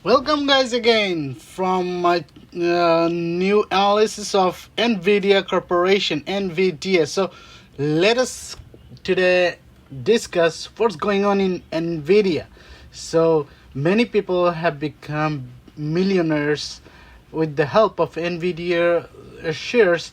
Welcome guys again from my new analysis of NVIDIA Corporation, NVDA. So let us today discuss what's going on in NVIDIA. So many people have become millionaires with the help of NVIDIA shares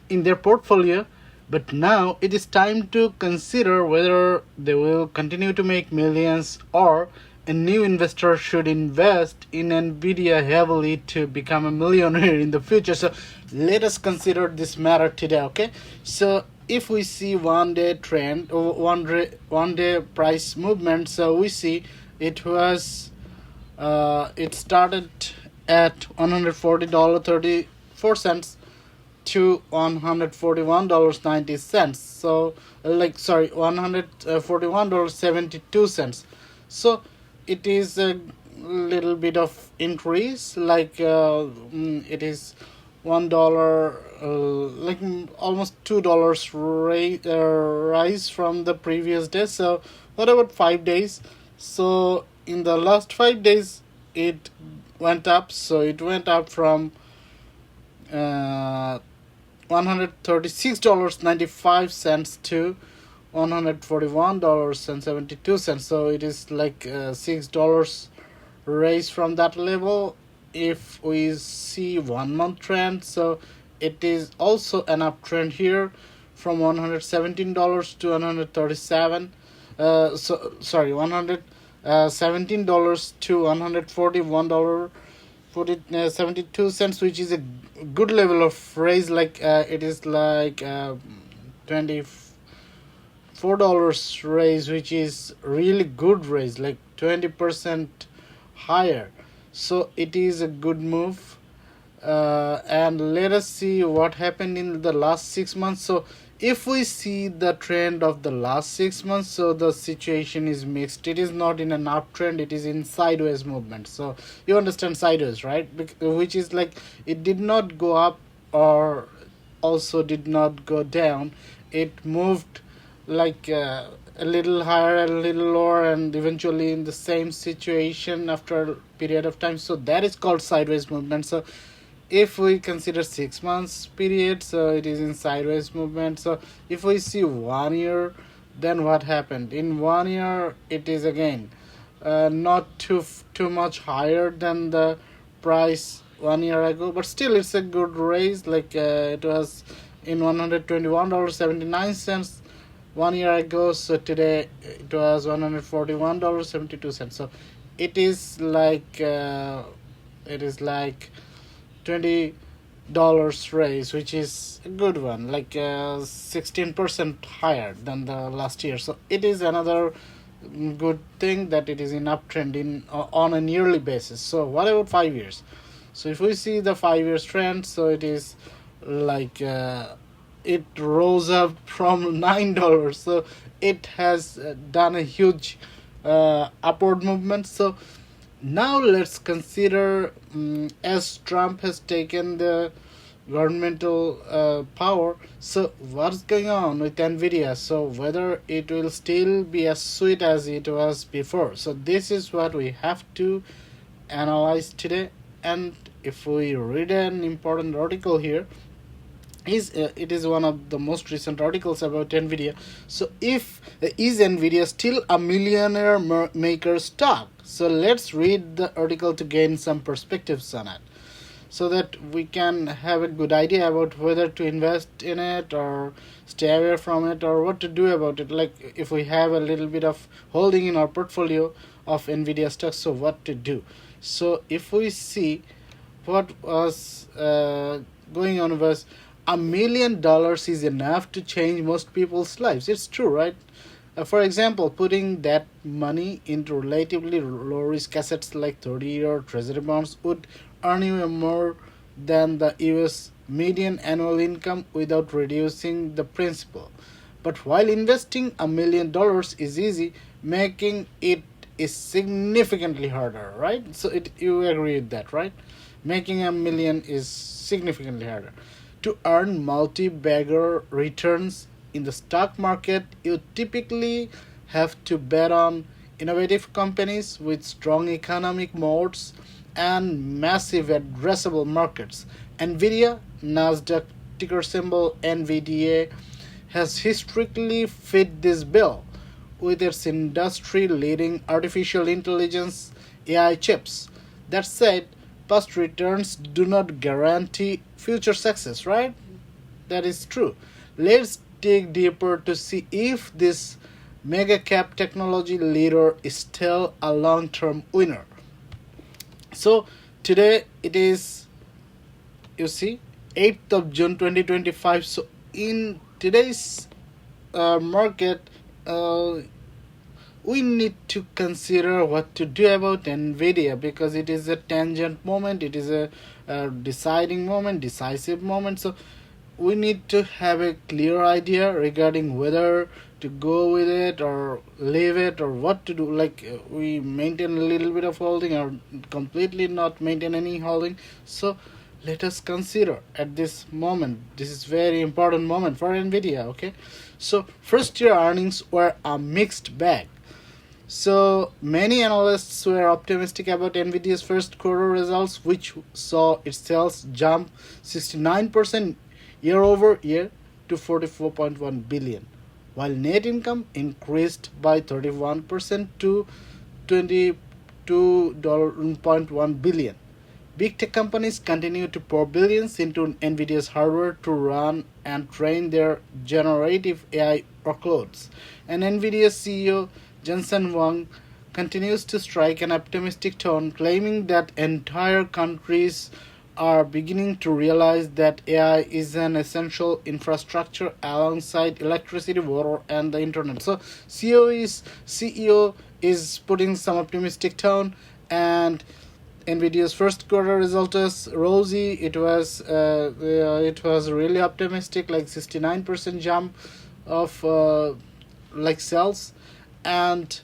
in their portfolio, but now it is time to consider whether they will continue to make millions or a new investor should invest in NVIDIA heavily to become a millionaire in the future. So let us consider this matter today, okay? So if we see one day trend or one day price movement, so we see it was it started at $140.34 to $141.90. So $141.72. So it is a little bit of increase, it is $1, almost $2 rise from the previous day. So what about 5 days? So in the last 5 days it went up. So it went up from $136.95 to $141.72. So it is like $6 raise from that level. If we see 1 month trend, so it is also an uptrend here from $117 to $137. $117 to $141.72, which is a good level of raise. It is like $24 raise, which is really good raise, like 20% higher. So it is a good move. And let us see what happened in the last 6 months. So if we see the trend of the last 6 months, so the situation is mixed. It is not in an uptrend, it is in sideways movement. So you understand sideways, right? Which is like it did not go up or also did not go down. It moved like a little higher, a little lower, and eventually in the same situation after a period of time. So that is called sideways movement. So if we consider 6 months period, so it is in sideways movement. So if we see 1 year, then what happened in 1 year? It is again not too much higher than the price 1 year ago, but still it's a good raise. It was in $121.79 1 year ago. So today it was $141.72. So it is like $20 raise, which is a good one, 16% higher than the last year. So it is another good thing that it is in uptrend on a yearly basis. So what about 5 years? So if we see the 5 years trend, so it is it rose up from $9. So it has done a huge upward movement. So now let's consider, as Trump has taken the governmental power, so what's going on with NVIDIA? So whether it will still be as sweet as it was before. So this is what we have to analyze today. And if we read an important article here, it is one of the most recent articles about NVIDIA. So is NVIDIA still a millionaire-maker stock? So let's read the article to gain some perspectives on it, so that we can have a good idea about whether to invest in it or stay away from it, or what to do about it. Like if we have a little bit of holding in our portfolio of NVIDIA stocks, so what to do. So if we see what was going on was $1 million is enough to change most people's lives. It's true, right? For example, putting that money into relatively low risk assets like 30-year Treasury bonds would earn you more than the US median annual income without reducing the principal. But while investing $1 million is easy, making it is significantly harder, right? So you agree with that, right? Making $1 million is significantly harder. To earn multi-bagger returns in the stock market, you typically have to bet on innovative companies with strong economic moats and massive addressable markets. NVIDIA, NASDAQ ticker symbol NVDA, has historically fit this bill with its industry-leading artificial intelligence AI chips. That said, past returns do not guarantee future success, right? That is true. Let's dig deeper to see if this mega cap technology leader is still a long-term winner. So today it is, you see, 8th of June 2025. So in today's market, we need to consider what to do about NVIDIA, because it is a tangent moment, it is a deciding moment, decisive moment. So we need to have a clear idea regarding whether to go with it or leave it, or what to do. Like we maintain a little bit of holding or completely not maintain any holding. So let us consider at this moment. This is very important moment for NVIDIA. Okay, so first year earnings were a mixed bag. So many analysts were optimistic about NVIDIA's first quarter results, which saw its sales jump 69% year over year to 44.1 billion, while net income increased by 31% to 22.1 billion. Big tech companies continue to pour billions into NVIDIA's hardware to run and train their generative AI workloads. And NVIDIA CEO Jensen Huang continues to strike an optimistic tone, claiming that entire countries are beginning to realize that AI is an essential infrastructure alongside electricity, water, and the internet. So CEO is putting some optimistic tone, and NVIDIA's first quarter result is rosy. It was really optimistic, like 69% jump of like sales, and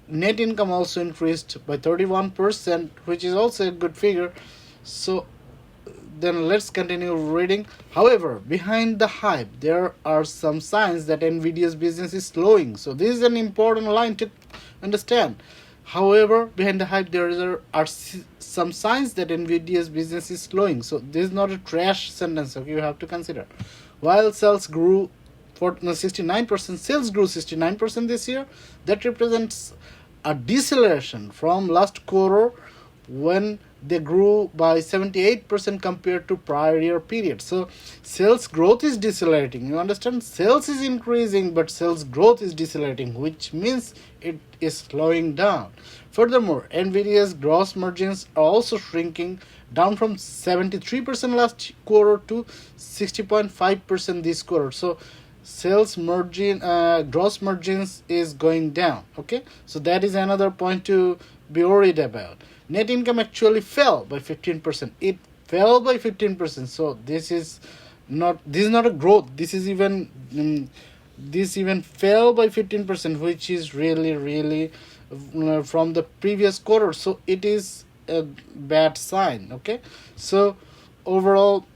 net income also increased by 31%, which is also a good figure. So then let's continue reading. However, behind the hype, there are some signs that NVIDIA's business is slowing. So this is an important line to understand. However, behind the hype, there are some signs that NVIDIA's business is slowing. So this is not a trash sentence, okay? You have to consider. While sales grew 69%, sales grew 69% this year. That represents a deceleration from last quarter, when they grew by 78% compared to prior year period. So sales growth is decelerating. You understand? Sales is increasing, but sales growth is decelerating, which means it is slowing down. Furthermore, NVIDIA's gross margins are also shrinking, down from 73% last quarter to 60.5% this quarter. So sales margin, gross margins is going down. Okay, so that is another point to be worried about. Net income actually fell by 15%. It fell by 15%. So this is not a growth. This even fell by 15%, which is really from the previous quarter. So it is a bad sign. Okay, so overall.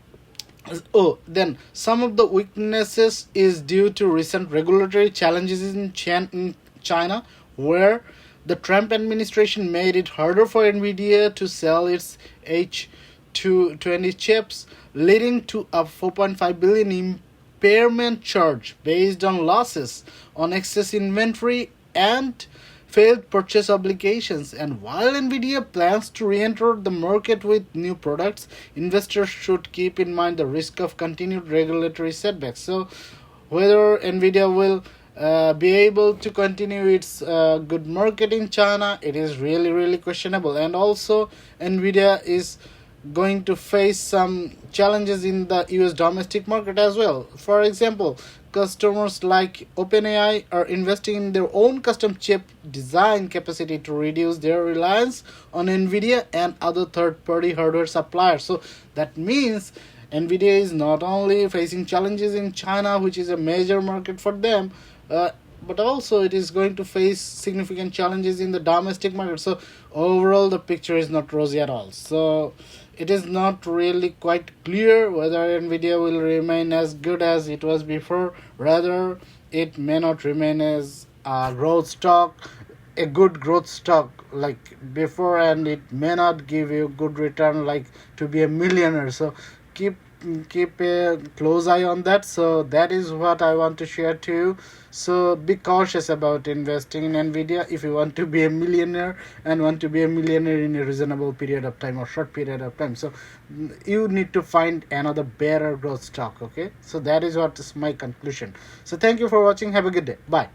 Then some of the weaknesses is due to recent regulatory challenges in China, where the Trump administration made it harder for NVIDIA to sell its H220 chips, leading to a 4.5 billion impairment charge based on losses on excess inventory and failed purchase obligations. And while NVIDIA plans to re-enter the market with new products, investors should keep in mind the risk of continued regulatory setbacks. So whether NVIDIA will be able to continue its good market in China, it is really questionable. And also NVIDIA is going to face some challenges in the US domestic market as well. For example, customers like OpenAI are investing in their own custom chip design capacity to reduce their reliance on NVIDIA and other third-party hardware suppliers. So that means NVIDIA is not only facing challenges in China, which is a major market for them, but also it is going to face significant challenges in the domestic market. So overall, the picture is not rosy at all. So it is not really quite clear whether NVIDIA will remain as good as it was before. Rather, it may not remain as growth stock, a good growth stock like before, and it may not give you good return like to be a millionaire. So keep a close eye on that. So that is what I want to share to you. So be cautious about investing in NVIDIA if you want to be a millionaire, and want to be a millionaire in a reasonable period of time or short period of time. So you need to find another better growth stock. Okay, so that is what is my conclusion. So thank you for watching. Have a good day. Bye.